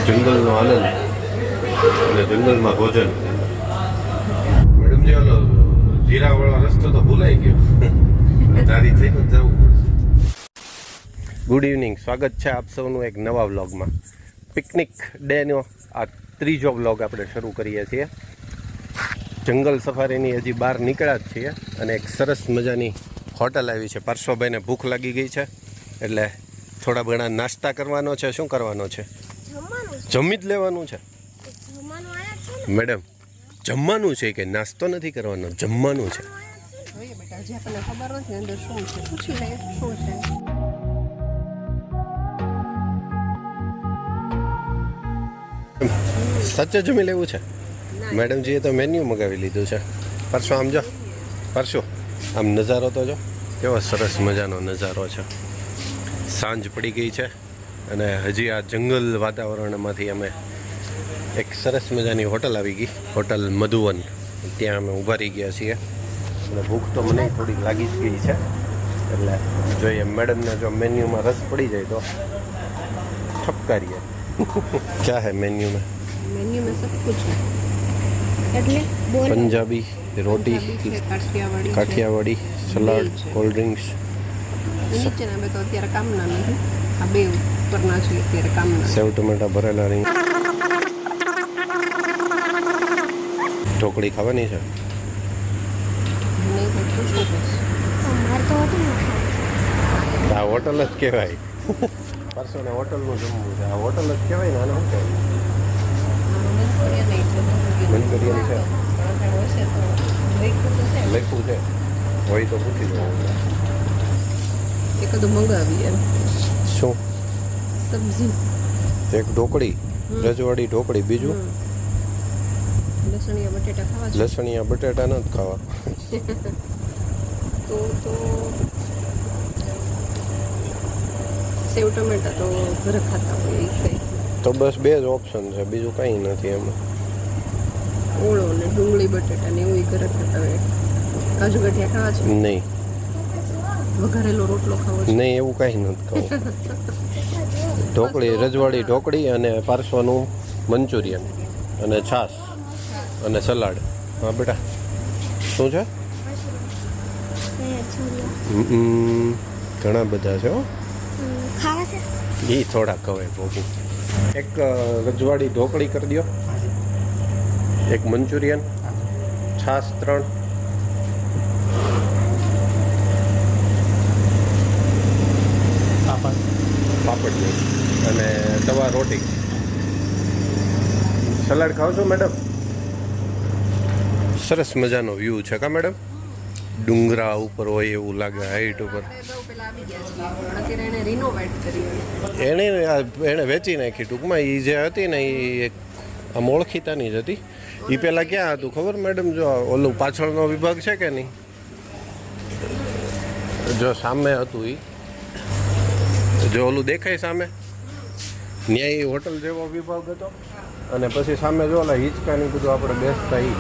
જંગલનો આનંદ અને જંગલમાં ભોજન. મેડમજી, ઓલો જીરાવાળો રસ્તો તો ભૂલાઈ ગયો, તારી થઈને જવું પડશે. ગુડ ઇવનિંગ, સ્વાગત છે આપ સૌનું એક નવા વ્લોગમાં. પિકનિક ડેનો આ ત્રીજો વ્લોગ આપણે શરૂ કરીએ છીએ. જંગલ સફારીની હજી બહાર નીકળ્યા જ છીએ અને એક સરસ મજાની હોટલ આવી છે. પાર્શ્વભાઈને ભૂખ લાગી ગઈ છે એટલે થોડા ઘણા નાસ્તા કરવાનો છે. શું કરવાનો છે? જમી જ લેવાનું છે. મેડમ, જમવાનું છે કે નાસ્તો નથી કરવાનો? જમવાનું છે. સાચે જમી લેવું છે? મેડમજીએ તો મેન્યુ મગાવી લીધું છે. પરસો આમ જો, પરસો આમ નજારો તો જો, કેવો સરસ મજાનો નજારો છે. સાંજ પડી ગઈ છે અને હજી આ જંગલ વાતાવરણમાંથી અમે એક સરસ મજાની હોટલ આવી ગઈ, હોટલ મધુવન. ત્યાં અમે ઊભા રહી ગયા છીએ અને ભૂખ તો મને થોડી લાગી જ ગઈ છે. એટલે જોઈએ મેડમને જો મેન્યુમાં રસ પડી જાય તો ઠપકારીએ. ક્યાં હે મેન્યુ में? मेन्यू में सब कुछ है. એટલે પંજાબી રોટી, કાઠિયાવાડી, સલાડ, કોલ્ડ ડ્રિંક્સ. નીચેના બે તો અત્યારે કામના નથી, આ બે ઉપરના છે અત્યારે કામના. સેવ ટમેટા ભરેલા રીંગ. ઢોકળી ખાવાની છે. આ હોટલ જ કહેવાય. પરસોને હોટલનું જમવું છે. આ હોટલ જ કહેવાય ને, આને શું કહેવાય? મંચુરિયન છે, લખ્યું છે, હોય તો પૂછી જવું. એકદમ મંગાવી એમ. શું? સબ્જી, એક ઢોકળી, રજવાડી ઢોકળી. બીજું લસણિયા બટેટા ખાવા છે. લસણિયા બટેટા નથી ખાવા. તો સેવ ટમેટા તો ઘરે ખાતા હોય એ ખાઈ. તો બસ બે જ ઓપ્શન છે, બીજું કંઈ નથી એમાં. ઓળો ને ડુંગળી બટેટા ને એવું ઘરે ખાતા હોય. કાજુ ગઠિયા ખાવા છે? નહીં વઘારેલો રોટલો ખાવો છે? નહીં, એવું કાંઈ નથી ખાવું. ઢોકળી, રજવાડી ઢોકળી અને પાર્સવાનું મંચુરિયન અને છાશ અને સલાડ. હા બેટા, શું છે? ઘણા બધા છે હો. એ થોડા કવે ભોગું. એક રજવાડી ઢોકળી કરી દો, એક મંચુરિયન, છાશ 3, પાપડ અને તવા રોટી. સલાડ ખાવ છો મેડમ? સરસ મજાનો વ્યૂ છે કા મેડમ? ડુંગરા ઉપર હોય એવું લાગે, હાઈટ ઉપર. એણે વેચી નાખી ટૂંકમાં. એ જે હતી ને એ એક આમ ઓળખીતાની જ હતી. એ પહેલાં ક્યાં હતું ખબર મેડમ? જો ઓલું પાછળનો વિભાગ છે કે નહીં, જો સામે હતું એ, જો ઓલું દેખાય સામે, ત્યાં એ હોટલ જેવો વિભાગ હતો. અને પછી સામે જો ઓલા હિંચકાની બધું આપણે બેસતા એ,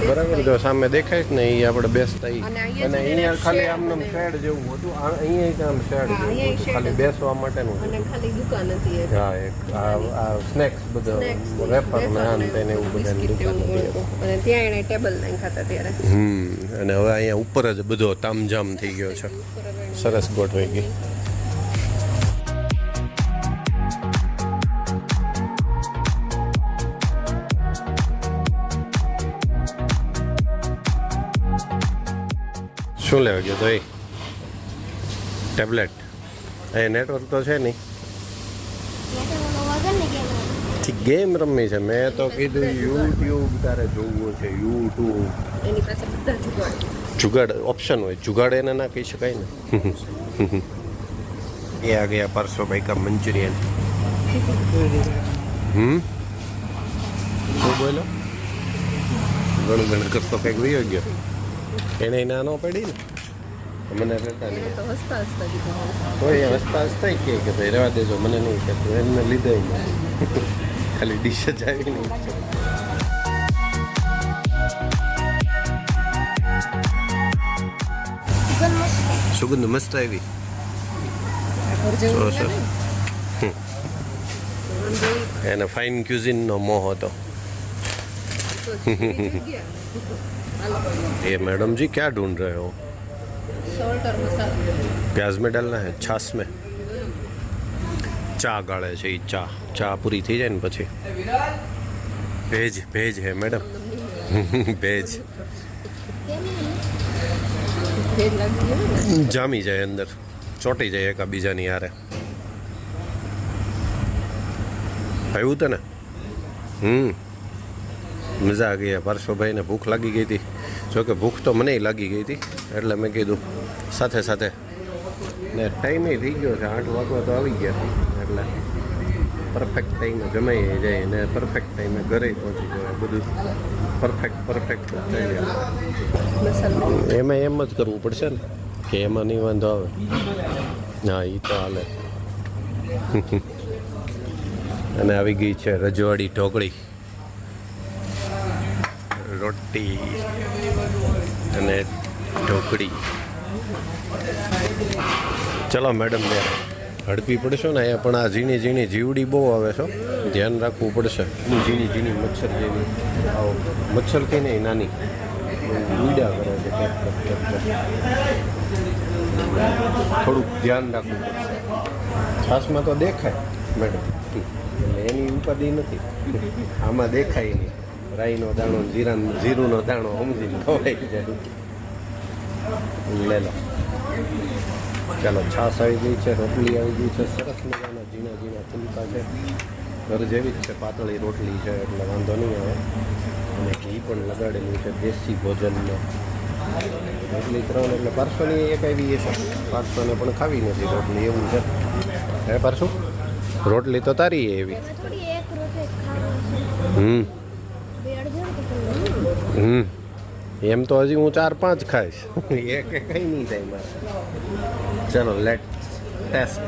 બરાબર? જો સામે દેખાય ને એ આપણે બેસતા એ. અને અહીંયા ખાલી આમનામ શેડ જેવું હતું. અહીંયા આમ શેડ જેવું હતું, ખાલી બેસવા માટેનું. અને ખાલી દુકાન હતી. હા, એક આ સ્નેક્સ બધું, વેફર ને આમ તેને એવું બધાની દુકાન હતી. અને ત્યાં એને ટેબલ નાખી ખાતા ત્યારે. અને હવે અહીંયા ઉપર જ બધો તામઝામ થઈ ગયો છે. સરસ ગોઠવાઈ ગઈ. શું લેવા ગયો તો? એ ટેબ્લેટ. એ નેટવર્ક તો છે નહીં. ગેમ રમવી છે. મેં તો કીધું યુટ્યુબ તારે જોવું છે. યુટ્યુબ એની પાસે બધા જુગાડ. જુગાડ ઓપ્શન હોય. જુગાડ એને ના કહી શકાય ને. એ આ ગયા પરસો ભાઈ કા મંચુરિયન. શું બોલો? ઘણું ઘણું કરતો કંઈક વયો ગયો. એને ના ન પડી ને, મને રહેતા નહીં. તો એ હસતા હસતા કહે કે ભાઈ રહેવા દેજો, મને નહીં કહેતું. એમને લીધે ખાલી ડીશ જ આવી નહીં. સુગંધ મસ્ત આવી. એને ફાઇન ક્યુઝિનનો મોહ હતો. તો જેવી જગ્યા. હાલો. ये मैडम जी क्या ढूंढ रहे हो? सॉल्ट और मसाला. प्याज में डालना है छाछ में. ચા ગાળે છે એ ચા પૂરી થઈ જાય ને પછી ભેજ હે મેડમ. ભેજ ભેજ લાગી ગયો ને. જામી જાય અંદર, ચોંટી જાય એકા બીજાની હારે. આવ્યું તને? મજા આ ગઈ. પાર્શ્વભાઈને ભૂખ લાગી ગઈ હતી. જોકે ભૂખ તો મને લાગી ગઈ હતી એટલે મેં કીધું સાથે સાથે. ને ટાઈમે થઈ ગયો છે, 8 વાગવા તો આવી ગયા એટલે પરફેક્ટ ટાઈમે જમાઈ જાય ને પરફેક્ટ ટાઈમે ઘરે પહોંચી જાય. બધું પરફેક્ટ થઈ જાય. મસાલો. એમાં એમ જ કરવું પડશે ને કે એમાં નહીં વાંધો આવે. હા એ તો હાલે. અને આવી ગઈ છે રજવાડી ઢોકળી, રોટી અને ઢોકળી. ચલો મેડમ ત્યારે હડપી પડશો ને અહીંયા. પણ આ ઝીણી ઝીણી જીવડી બહુ આવે છે, ધ્યાન રાખવું પડશે. ઝીણી ઝીણી મચ્છર જેવી આવો મચ્છર કે નહીં નાની ઉડા કરે છે. થોડુંક ધ્યાન રાખવું પડશે. છાશમાં તો દેખાય મેડમ, એટલે એની ઉપાધિ નથી. આમાં દેખાય નહીં. રાઈનો દાણો, જીરુંનો દાણો સમજીને ખવાઈ જાય. લે લો. ચાલો, છાશ આવી ગઈ છે, રોટલી આવી ગઈ છે, સરસ મજાના ઝીણા ઝીણા ફૂલકા છે. ઘર જેવી જ છે, પાતળી રોટલી છે એટલે વાંધો નહીં આવે. અને ઘી પણ લગાડેલું છે દેશી ભોજનનો. રોટલી 3 એટલે પાર્સોની એક આવી છે. પાર્સોને પણ ખાવી નથી રોટલી, એવું છે. હે પાર્સો, રોટલી તો તારી એવી. એમ તો હજી હું 4-5 ખાઈશ. એક કઈ નહીં થાય મારે. ચલો લેટ ટેસ્ટ.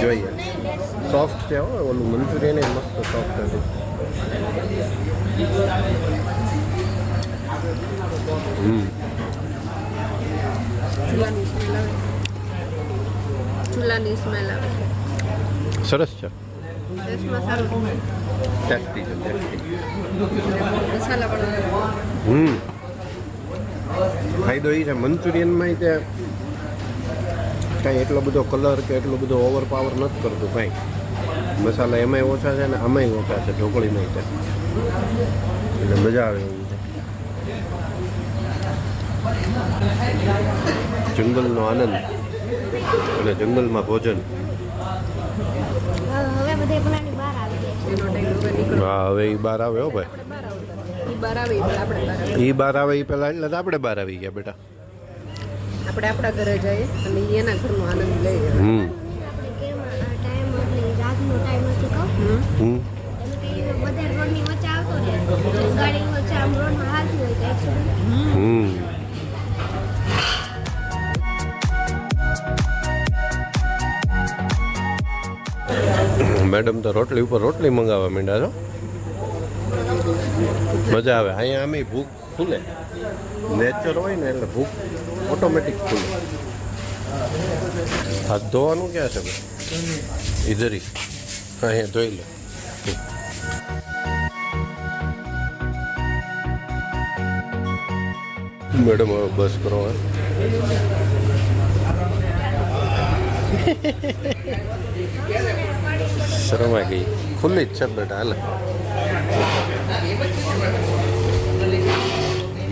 જોઈએ. સોફ્ટ છે હો, ઓલું મંચુરિયન મસ્ત સોફ્ટ હતું. ચૂલાની સ્મેલ આવે. સરસ છે. ટેસ્ટમાં સારું છે. ટેસ્ટી છે, ટેસ્ટી. મસાલા પણ ફાયદો એ છે મંચુરિયનમાં તે કાંઈ એટલો બધો કલર કે એટલો બધો ઓવર પાવર નથી કરતું કાંઈ. મસાલા એમાંય ઓછા છે ને આમાંય ઓછા છે, ઢોકળીમાંય છે. એટલે મજા આવે એવું છે. જંગલનો આનંદ અને જંગલમાં ભોજન. હવે બધે પેલાની બહાર આવી ગયા એનો ટાઈમ હવે નીકળો. હા, હવે એ બહાર આવે હો ભાઈ. બહાર આવે એટલે આપણે બહાર આવે. એ બહાર આવે એ પહેલાં એટલે તો આપણે બહાર આવી ગયા બેટા. આપણે આપણા ઘરે જઈએ અને ઈ એના ઘરનો આનંદ લઈએ. આપણે કેમ ટાઈમ એટલે રાતનો ટાઈમ હતો કહું હમ એમ કે બધા રોડની વચ્ચે આવતો રહે ગાડી વચ્ચે આમ રોડમાં હાલતી હોય તો એક્સિડન્ટ. મેડમ તો રોટલી ઉપર રોટલી મંગાવવા માંડ્યા છો. મજા આવે. અહીંયા આમે ભૂખ ખુલે. નેચર હોય ને એટલે ભૂખ ઓટોમેટિક ખુલે. હાથ ધોવાનું ક્યાં છે ભાઈ? ઇધર ही અહીંયા ધોઈ લે. મેડમ હવે બસ કરો. શરમા ગઈ. ખુલ્લી જ છે બેટા. હાલ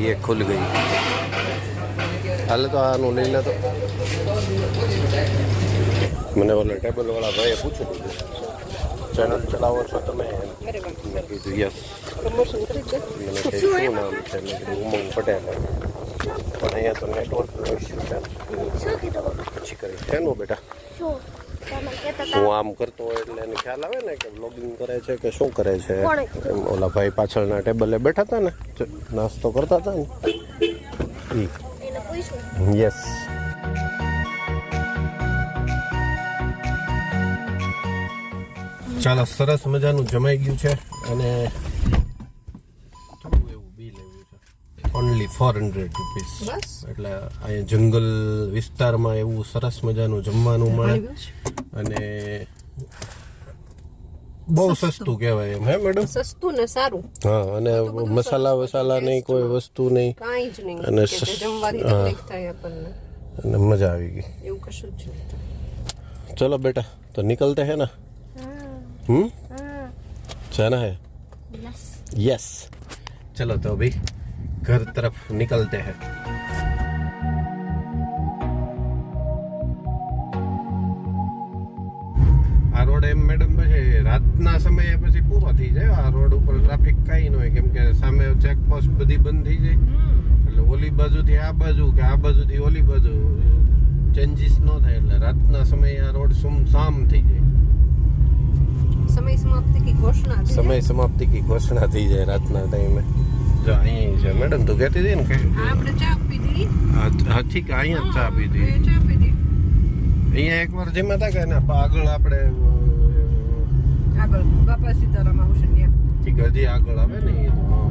ये खुल गई. હાલે તો આનું લઈ લે. તો મને ઓલા ટેબલ વાળા ભાઈએ પૂછ્યું હતું ચેનલ ચલાવો છો તમે? મેં કીધું યસ. પ્રમોશન કરી દે. મને કહે શું નામ છે? મેં કીધું ઉમંગ પટેલ. પણ અહીંયા તો નેટવર્કનો ઇસ્યુ છે. શું કીધું પછી કરી શેનું બેટા? શું તમે કહેતા હું આમ કરતો હોય એટલે એને ખ્યાલ આવે ને કે બ્લોગિંગ કરે છે કે શું કરે છે. કોણે? એમ ઓલા ભાઈ પાછળના ટેબલે બેઠા હતા ને, નાસ્તો કરતા હતા ને. એને પૂછ્યું યસ. ચાલો, સરસ મજાનું જમાઈ ગયું છે અને થોડું એવું બિલ આવ્યું છે. Only 400 rupees. બસ. એટલે અહીંયા જંગલ વિસ્તારમાં એવું સરસ મજાનું જમવાનું મળે અને બહુ સસ્તું કહેવાય એમ હે મેડમ? સસ્તું ને સારું, હા, અને મસાલા વસાલા નહીં, કોઈ વસ્તુ નહીં, કાંઈ જ નહીં અને કે જે જમવાથી તકલીફ થાય આપણને, અને મજા આવી ગઈ. એવું કશું જ નહીં. चलो बेटा तो निकलते हैं ना. जाना है. यस चलो तो अभी घर तरफ निकलते हैं. આ રોડ એમ મેડમ પછી રાતના સમયે પછી પૂરો થઈ જાય. આ રોડ ઉપર ટ્રાફિક કાંઈ ન હોય, કેમ કે સામે ચેકપોસ્ટ બધી બંધ થઈ જાય, એટલે ઓલી બાજુથી આ બાજુ કે આ બાજુથી ઓલી બાજુ ચેન્જીસ ન થાય, એટલે રાતના સમયે આ રોડ સુમસામ થઈ જાય. સમય સમાપ્તિ કી ઘોષણા થઈ સમય સમાપ્તિ કી ઘોષણા થઈ જાય રાતના ટાઈમે. જો અહીં છે મેડમ, તું કહેતી હતી ને કે આપણે ચા પીધી. હા ઠીક, અહીંયા જ ચા પીધી. ચા પીધી અહીંયા એકવાર જેમાં હતા કે ને આગળ આપણે આગળ બાપા સીતારામ આવશે ત્યાં. ઠીક, હજી આગળ આવે ને એ તો. હા.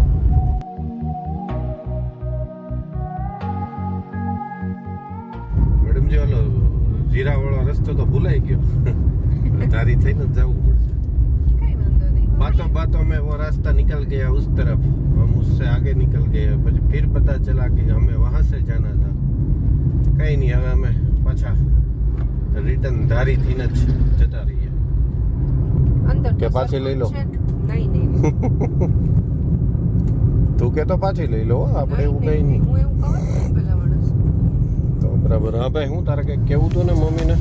મેડમ જે ઓલો જીરા વાળો રસ્તો તો ભૂલાઈ ગયો. તારી થઈને જ જવું પડશે. કઈ વાંધો નહીં. बातों बातों में वो रास्ता निकल गया उस तरफ, हम उससे आगे निकल गए, પછી फिर पता चला कि हमें वहां से जाना था. कहीं नहीं, હવે અમે પાછા રિટર્ન ધારી થી જ જતા રહીએ. અંદર કે પાછી લઈ લો? નહીં તું કે તો પાછી લઈ લો, આપણે એવું કઈ નહીં. હું એવું કહું ને પેલા માણસ તો બરાબર. હા ભાઈ, હું તારે કઈ કેવું તું ને મમ્મીને?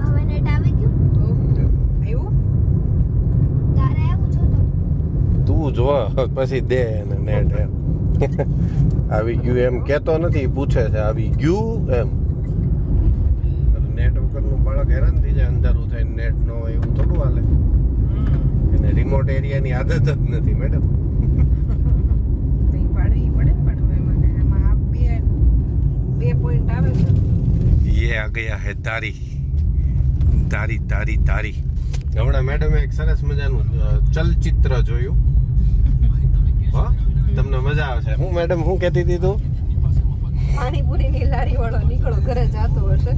હવે નેટ આવી ગયું. આવ્યું તારે આવું છો તો તું જો પછી દે એને નેટ એમ. આવી ગયું એમ કેતો નથી, પૂછે છે આવી ગયું એમ. નેટ વગરનું બાળક હેરાન થઈ જાય, અંધારું થાય નેટ ન હોય એવું થોડું હાલે. એને રિમોટ એરિયાની આદત જ નથી મેડમ. તઈ પાડવી પડે ને, પણ હવે એમાં આ બે પોઈન્ટ આવે છે. ये आ गया है दारी दारी दारी दारी. હમણાં મેડમે એક સરસ મજાનું ચલચિત્ર જોયું. હા, તમને મજા આવશે. હું મેડમ હું કહેતી હતી તું? પાણીપુરીની લારી વાળો નીકળો ઘરે જતો હશે,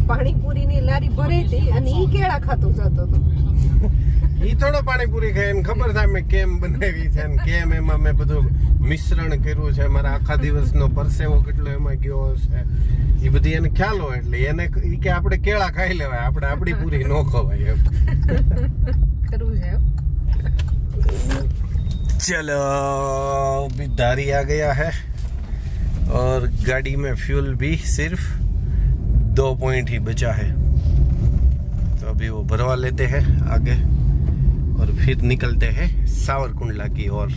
પાણીપુરીની લારી ભરી હતી અને ઈ કેળા ખાતું જતો હતો. ઈ થોડો પાણીપુરી ખાય, એને ખબર છે મેં કેમ બનાવી છે ને કેમ એમાં મેં બધું મિશ્રણ કર્યું છે, મારા આખા દિવસનો પરસેવો કેટલો એમાં ગયો હશે, એ બધી એને ખ્યાલ હોય. એટલે એને ઈ કે આપણે કેળા ખાઈ લેવાય, આપણે આપણી પૂરી ન ખવાય એમ. કરવું છે चलो अभी दारी आ गया है और गाड़ी में फ्यूल भी सिर्फ 2 पॉइंट ही बचा है, तो अभी वो भरवा लेते हैं आगे और फिर निकलते हैं सावरकुंडला की ओर.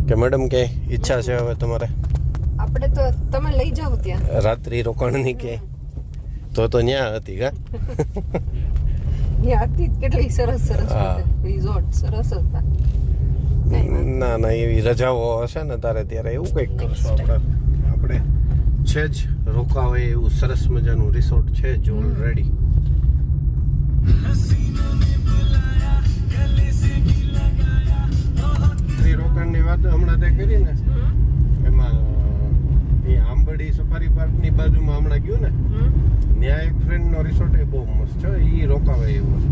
કે મેડમ કે ઈચ્છા છે હવે તમારે આપણે તો તમે લઈ જાઓ ત્યાં રાત્રિ રોકાણની કે? તો ન્યા હતી કા? ત્યાં હતી કેટલી સરસ હા. રિઝોર્ટ સરસ હતા. ના ના, એવી રજાઓ હશે ને તારે ત્યારે એવું કંઈક કરશું આપણે. છે જ રોકાવે એવું સરસ મજાનું રિસોર્ટ છે જ ઓલરેડી. રોકાણની વાત હમણાં તે કરી ને, એમાં એ આંબડી સફારી પાર્કની બાજુમાં હમણાં ગયું ને, ત્યાં એક ફ્રેન્ડનો રિસોર્ટ એ બહુ મસ્ત છે. એ રોકાવે એવું છે,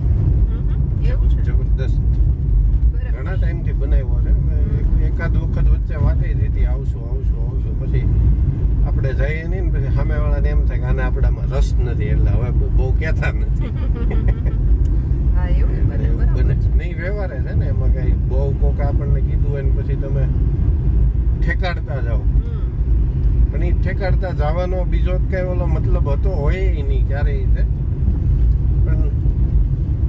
એવું છે જબરદસ્ત. બરાબર. ઘણા ટાઈમથી બનાવ્યો છે. એકાદ વખત વચ્ચે વાતે જ હતી આવશું પછી આપણે જઈએ નહીં ને પછી સામેવાળાને એમ થાય કે આને આપણામાં રસ નથી, એટલે હવે બહુ કહેતા નથી. હા એવું બને એવું બરાબર બને નહીં, વ્યવહારે છે ને એમાં કઈ બહુ કોક આપણને કીધું હોય ને પછી તમે ઠેકાડતા જાઓ, પણ એ ઠેકાડતા જવાનો બીજો જ કઈ ઓલો મતલબ હતો હોય નહીં ક્યારેય છે, પણ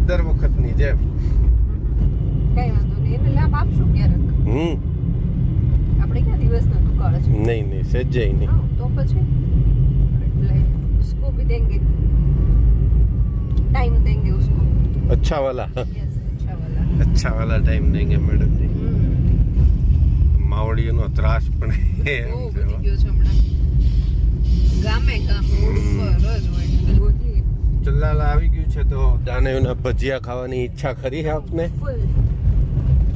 દર વખતની જેમ. કઈ વાંધો નહીં, એને લાભ આપશું ક્યારેક. આપણે ક્યાં દિવસના દુકાળ છે. નહીં સહેજે નહીં. हाँ, तो પછી એટલે उसको भी देंगे, टाइम देंगे उसको. अच्छा वाला यस, अच्छा वाला टाइम देंगे मैडम जी. માવડીઓનો ત્રાસ પણ એમ બહુ છે. વધી ગયો છે હમણાં. ગામે ગામ રોડ ઉપર જ હોય. ચલ્લાલા આવી ગયું છે તો દાનેવના ભજીયા ખાવાની ઈચ્છા ખરી છે આપને?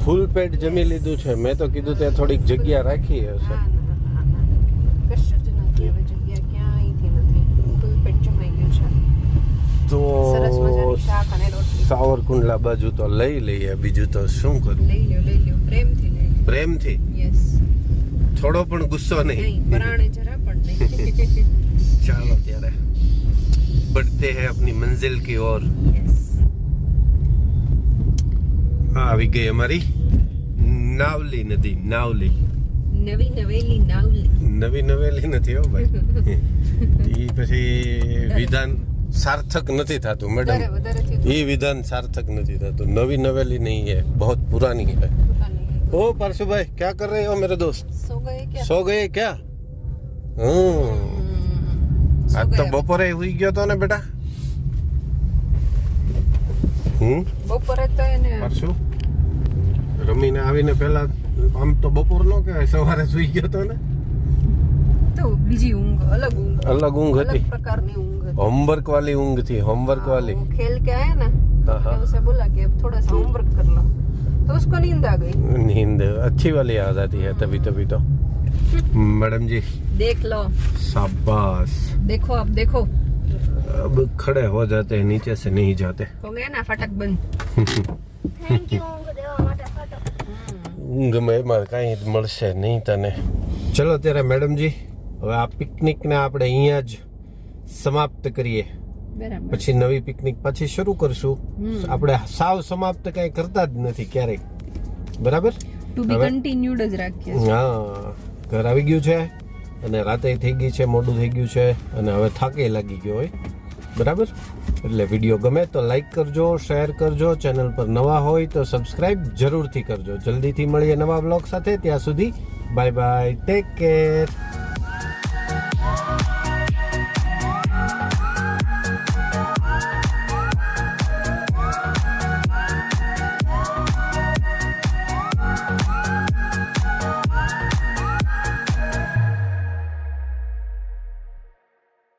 ફૂલ પેટ જમી લીધું છે. મેં તો કીધું ત્યાં થોડીક જગ્યા રાખી હશે. કશું જ નથી હવે જગ્યા ક્યાંયથી નથી. સાવરકુંડલા બાજુ તો લઈ લઈએ, બીજું તો શું કરું. લઈ લ્યો પ્રેમથી લઈ લ્યો. પ્રેમથી, યસ. થોડો પણ ગુસ્સો નહીં. નહીં, પરાણે જરા પણ નહીં. ચાલો ત્યારે बढ़ते हैं अपनी मंजिल की ओर. યસ. આવી ગઈ અમારી નાવલી નદી. નાવલી નવી નવેલી નાવલી. નવી નવેલી નથી હો ભાઈ. એ પછી વિધાન સાર્થક નથી થતું મેડમ. વધારે થયું ये विधान सार्थक नहीं था. तो नवी नवेली नहीं है, बहुत पुरानी है. પોતાની. ओ परसू भाई क्या कर रहे हो मेरे दोस्त? સો ગયે ક્યાં? सो गए क्या? आज तो बपोरे हुई गयो तो ने बेटा. બપોરે તો એને પરસુ રમીને આવીને પહેલા આમ તો બપોર નો કહેવાય, સવારે સુઈ ગયો તો ને. તો બીજી ઊંઘ, અલગ ઊંઘ, अलग ऊँग अलग थी, प्रकार ऊँघ थी। होमवर्क वाली ऊँग थी, होमवर्क वाली. वो खेल के आया ना, हाँ, हाँ. मैंने उसे बोला कि अब थोड़ा सा होमवर्क कर लो, तो उसको नींद आ गई। नींद अच्छी वाली आ जाती है तभी तभी तो. मैडम जी देख लो, शाबाश. देखो आप देखो, अब खड़े हो जाते हैं, नीचे से नहीं जाते. हो गया ना फटक बंद। થેન્ક યુ ઊંઘ દેવા માટે ફાટો. ઊંઘ એમાં કાંઈ મળશે નહીં તને. ચલો ત્યારે મેડમજી, હવે આ પિકનિકને આપણે અહીંયા જ સમાપ્ત કરીએ. બરાબર. પછી નવી પિકનિક પછી શરૂ કરશું. આપણે સાવ સમાપ્ત કાંઈ કરતા જ નથી ક્યારેય. બરાબર, ટુ બી હવે? કન્ટિન્યુડ જ રાખીએ છીએ. હા, ઘર આવી ગયું છે અને રાતે થઈ ગઈ છે, મોડું થઈ ગયું છે અને હવે થાકે લાગી ગયો હોય. બરાબર, એટલે વિડીયો ગમે તો લાઈક કરજો, શેર કરજો, ચેનલ પર નવા હોય તો સબસ્ક્રાઇબ જરૂરથી કરજો. જલ્દીથી મળીએ નવા બ્લોગ સાથે. ત્યાં સુધી બાય બાય, ટેક કેર.